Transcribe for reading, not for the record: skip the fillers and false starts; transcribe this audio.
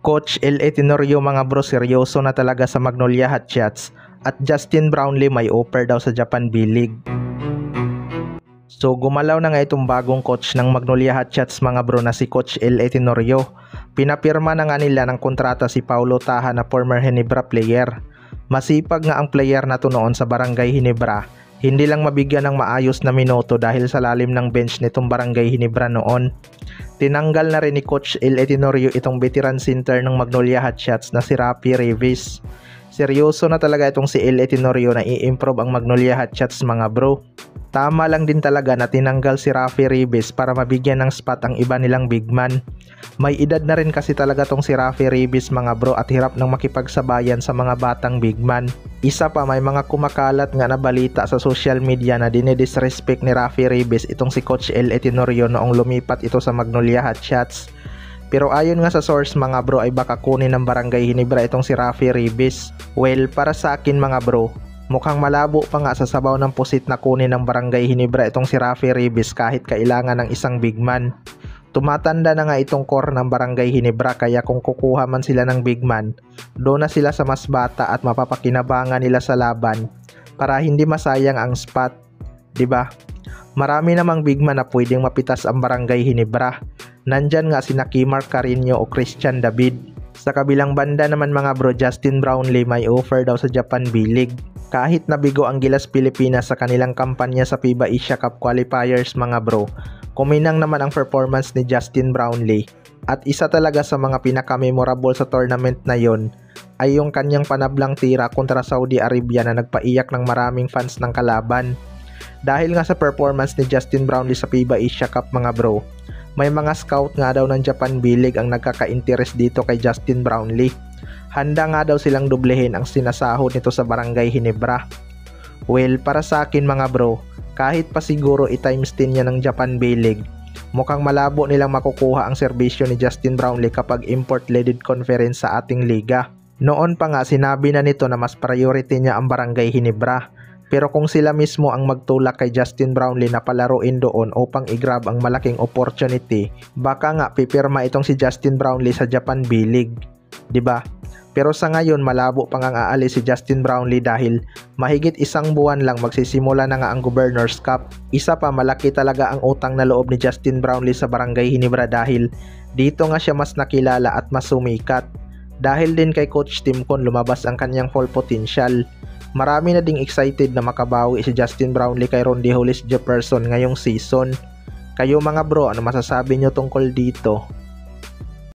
Coach L.A. Tenorio mga bro, seryoso na talaga sa Magnolia Hotshots at Justin Brownlee may offer daw sa Japan B-League. So gumalaw na nga itong bagong coach ng Magnolia Hotshots mga bro na si Coach L.A. Tenorio. Pinapirma na nga nila ng kontrata si Paulo Taha na former Ginebra player. Masipag nga ang player na to noon sa Barangay Ginebra. Hindi lang mabigyan ng maayos na minuto dahil sa lalim ng bench nitong Barangay Ginebra noon. Tinanggal na rin ni Coach L.A. Tenorio itong veteran center ng Magnolia Hotshots na si Rafi Revis. Seryoso na talaga itong si L.A. Tenorio na i-improve ang Magnolia Hotshots mga bro. Tama lang din talaga na tinanggal si Rafi Revis para mabigyan ng spot ang iba nilang big man. May edad na rin kasi talaga tong si Rafi Revis mga bro at hirap nang makipagsabayan sa mga batang big man. Isa pa, may mga kumakalat nga na balita sa social media na dinidisrespect ni Rafi Revis itong si Coach L.A. Tenorio noong lumipat ito sa Magnolia Hotshots. Pero ayon nga sa source mga bro ay baka kunin ng Barangay Ginebra itong si Rafi Revis. Well, para sa akin mga bro, mukhang malabo pa nga sa sabaw ng pusit na kunin ng Barangay Ginebra itong si Rafi Revis kahit kailangan ng isang big man. Tumatanda na nga itong core ng Barangay Ginebra kaya kung kukuha man sila ng big man, doon na sila sa mas bata at mapapakinabangan nila sa laban para hindi masayang ang spot, 'di ba? Marami namang big man na pwedeng mapitas ang Barangay Ginebra. Nandyan nga si Kimar Carino o Christian David. Sa kabilang banda naman mga bro, Justin Brownlee may offer daw sa Japan B-League. Kahit nabigo ang Gilas Pilipinas sa kanilang kampanya sa FIBA Asia Cup Qualifiers mga bro, kuminang naman ang performance ni Justin Brownlee. At isa talaga sa mga pinaka-memorable sa tournament na yon ay yung kanyang panablang tira kontra Saudi Arabia na nagpaiyak ng maraming fans ng kalaban. Dahil nga sa performance ni Justin Brownlee sa FIBA Asia Cup mga bro, may mga scout nga daw ng Japan B-League ang nagkaka-interest dito kay Justin Brownlee. Handa nga daw silang dublehin ang sinasahod nito sa Barangay Ginebra. Well, para sa akin mga bro, kahit pa siguro i-times 10 niya ng Japan B-League, mukhang malabo nilang makukuha ang serbisyo ni Justin Brownlee kapag import-led conference sa ating liga. Noon pa nga sinabi na nito na mas priority niya ang Barangay Ginebra. Pero kung sila mismo ang magtulak kay Justin Brownlee na palaruin doon upang i-grab ang malaking opportunity, baka nga pipirma itong si Justin Brownlee sa Japan B-League, 'di ba? Pero sa ngayon malabo pang ang aalis si Justin Brownlee dahil mahigit isang buwan lang magsisimula na nga ang Governors Cup. Isa pa, malaki talaga ang utang na loob ni Justin Brownlee sa Barangay Ginebra dahil dito nga siya mas nakilala at mas sumikat. Dahil din kay Coach Tim Con lumabas ang kanyang full potential. Marami na ding excited na makabawi si Justin Brownlee kay Rondy Hollis Jefferson ngayong season. Kayo mga bro, ano masasabi nyo tungkol dito?